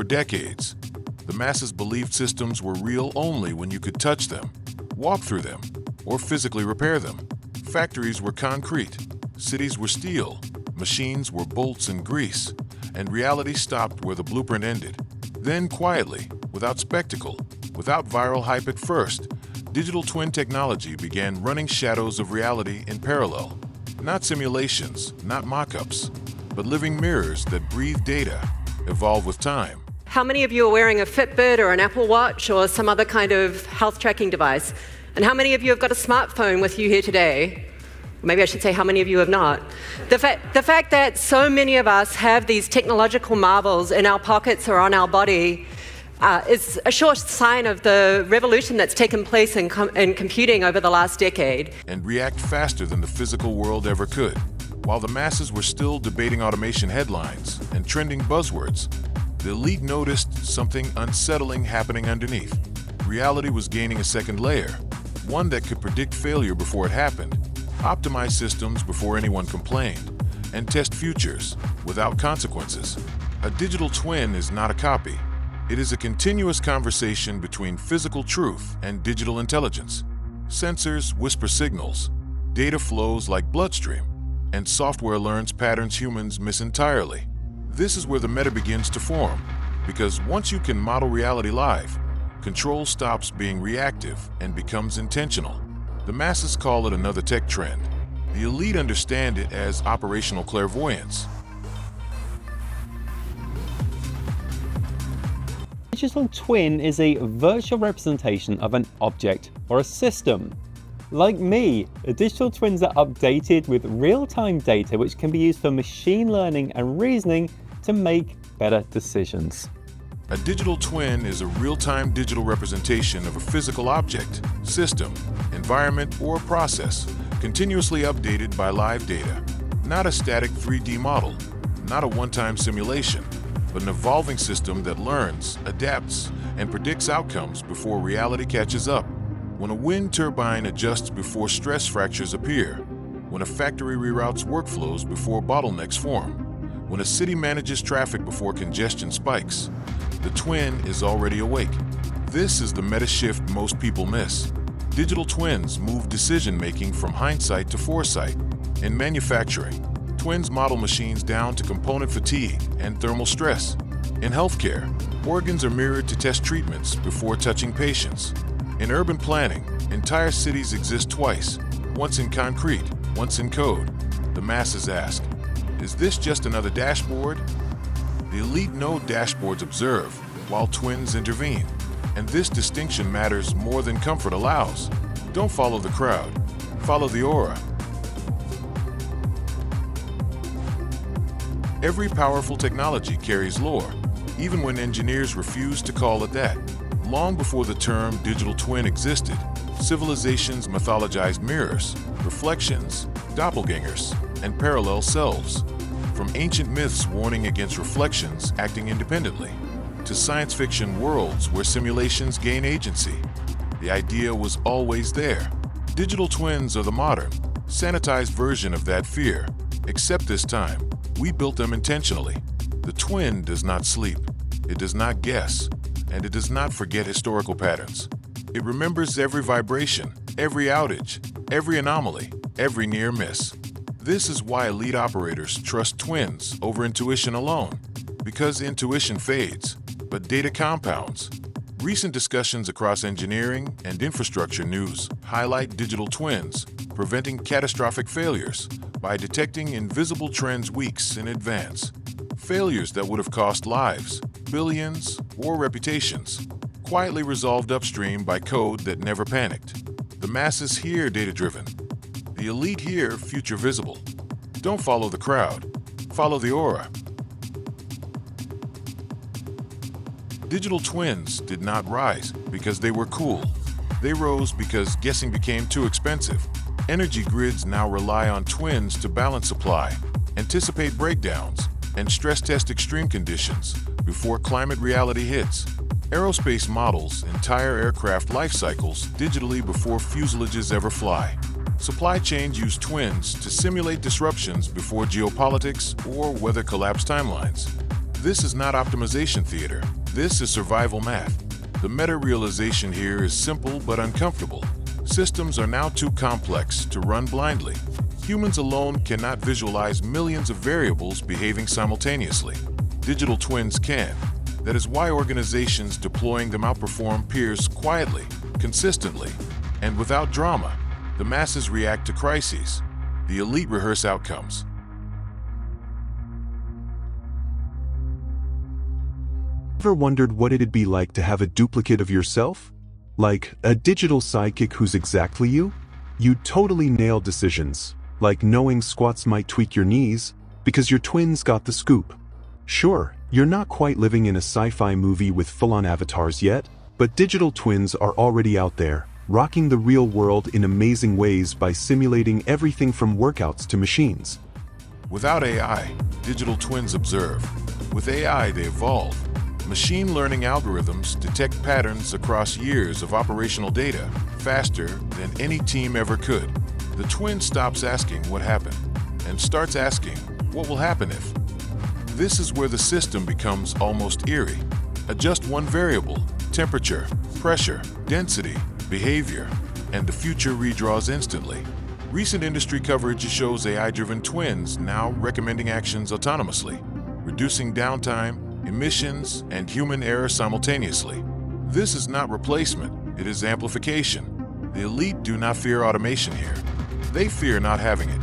decades. The masses believed systems were real only when you could touch them, walk through them, or physically repair them. Factories were concrete, cities were steel, machines were bolts and grease, and reality stopped where the blueprint ended. Then quietly, without spectacle, without viral hype at first, digital twin technology began running shadows of reality in parallel. Not simulations, not mock-ups, but living mirrors that breathe data, evolve with time. How many of you are wearing a Fitbit or an Apple Watch or some other kind of health tracking device? And how many of you have got a smartphone with you here today? Maybe I should say how many of you have not. The fact that so many of us have these technological marvels in our pockets or on our body is a sure sign of the revolution that's taken place in computing over the last decade. And react faster than the physical world ever could. While the masses were still debating automation headlines and trending buzzwords, the elite noticed something unsettling happening underneath. Reality was gaining a second layer, one that could predict failure before it happened, optimize systems before anyone complained, and test futures without consequences. A digital twin is not a copy. It is a continuous conversation between physical truth and digital intelligence. Sensors whisper signals, data flows like bloodstream, and software learns patterns humans miss entirely. This is where the meta begins to form, because once you can model reality live, control stops being reactive and becomes intentional. The masses call it another tech trend. The elite understand it as operational clairvoyance. A digital twin is a virtual representation of an object or a system. Like me, the digital twins are updated with real-time data which can be used for machine learning and reasoning to make better decisions. A digital twin is a real-time digital representation of a physical object, system, environment, or process, continuously updated by live data. Not a static 3D model, not a one-time simulation, but an evolving system that learns, adapts, and predicts outcomes before reality catches up. When a wind turbine adjusts before stress fractures appear, when a factory reroutes workflows before bottlenecks form, when a city manages traffic before congestion spikes, the twin is already awake. This is the meta shift most people miss. Digital twins move decision-making from hindsight to foresight. In manufacturing, twins model machines down to component fatigue and thermal stress. In healthcare, organs are mirrored to test treatments before touching patients. In urban planning, entire cities exist twice, once in concrete, once in code. The masses ask, is this just another dashboard? The elite know dashboards observe, while twins intervene. And this distinction matters more than comfort allows. Don't follow the crowd, follow the aura. Every powerful technology carries lore, even when engineers refuse to call it that. Long before the term digital twin existed, civilizations mythologized mirrors, reflections, doppelgangers, and parallel selves. From ancient myths warning against reflections acting independently, to science fiction worlds where simulations gain agency, the idea was always there. Digital twins are the modern, sanitized version of that fear, except this time, we built them intentionally. The twin does not sleep, it does not guess, and it does not forget historical patterns. It remembers every vibration, every outage, every anomaly, every near miss. This is why elite operators trust twins over intuition alone, because intuition fades, but data compounds. Recent discussions across engineering and infrastructure news highlight digital twins, preventing catastrophic failures by detecting invisible trends weeks in advance. Failures that would have cost lives, billions, or reputations, quietly resolved upstream by code that never panicked. The masses here data-driven. The elite here future visible. Don't follow the crowd, follow the aura. Digital twins did not rise because they were cool. They rose because guessing became too expensive. Energy grids now rely on twins to balance supply, anticipate breakdowns, and stress test extreme conditions before climate reality hits. Aerospace models entire aircraft life cycles digitally before fuselages ever fly. Supply chains use twins to simulate disruptions before geopolitics or weather collapse timelines. This is not optimization theater. This is survival math. The meta-realization here is simple but uncomfortable. Systems are now too complex to run blindly. Humans alone cannot visualize millions of variables behaving simultaneously. Digital twins can. That is why organizations deploying them outperform peers quietly, consistently, and without drama. The masses react to crises. The elite rehearse outcomes. Ever wondered what it'd be like to have a duplicate of yourself? Like a digital sidekick who's exactly you? You'd totally nail decisions, like knowing squats might tweak your knees, because your twins got the scoop. Sure, you're not quite living in a sci-fi movie with full-on avatars yet, but digital twins are already out there, rocking the real world in amazing ways by simulating everything from workouts to machines. Without AI, digital twins observe. With AI, they evolve. Machine learning algorithms detect patterns across years of operational data faster than any team ever could. The twin stops asking what happened and starts asking what will happen if. This is where the system becomes almost eerie. Adjust one variable, temperature, pressure, density, behavior, and the future redraws instantly. Recent industry coverage shows AI-driven twins now recommending actions autonomously, reducing downtime, emissions, and human error simultaneously. This is not replacement, it is amplification. The elite do not fear automation here. They fear not having it.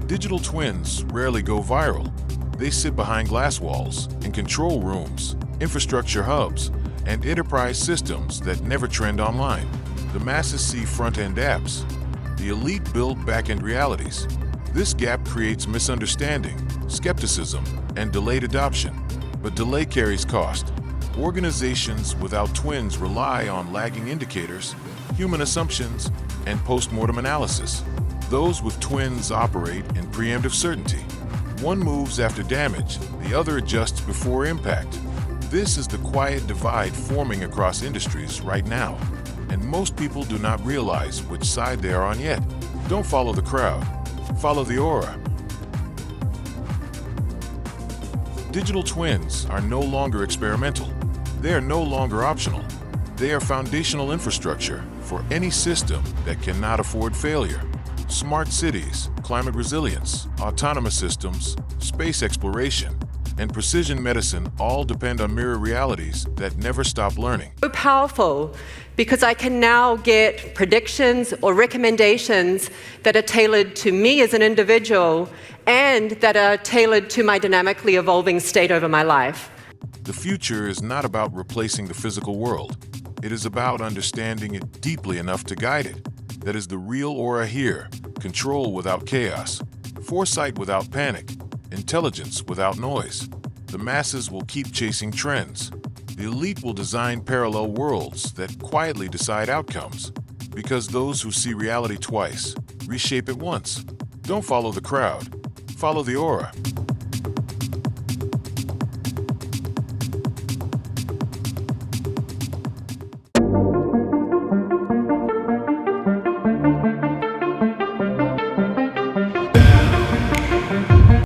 Digital twins rarely go viral. They sit behind glass walls, in control rooms, infrastructure hubs, and enterprise systems that never trend online. The masses see front-end apps. The elite build back-end realities. This gap creates misunderstanding, skepticism, and delayed adoption. But delay carries cost. Organizations without twins rely on lagging indicators, human assumptions, and post-mortem analysis. Those with twins operate in preemptive certainty. One moves after damage, the other adjusts before impact. This is the quiet divide forming across industries right now, and most people do not realize which side they are on yet. Don't follow the crowd. Follow the aura. Digital twins are no longer experimental. They are no longer optional. They are foundational infrastructure for any system that cannot afford failure. Smart cities, climate resilience, autonomous systems, space exploration, and precision medicine all depend on mirror realities that never stop learning. So powerful because I can now get predictions or recommendations that are tailored to me as an individual and that are tailored to my dynamically evolving state over my life. The future is not about replacing the physical world. It is about understanding it deeply enough to guide it. That is the real aura here: control without chaos, foresight without panic, intelligence without noise. The masses will keep chasing trends. The elite will design parallel worlds that quietly decide outcomes, because those who see reality twice reshape it once. Don't follow the crowd. Follow the aura.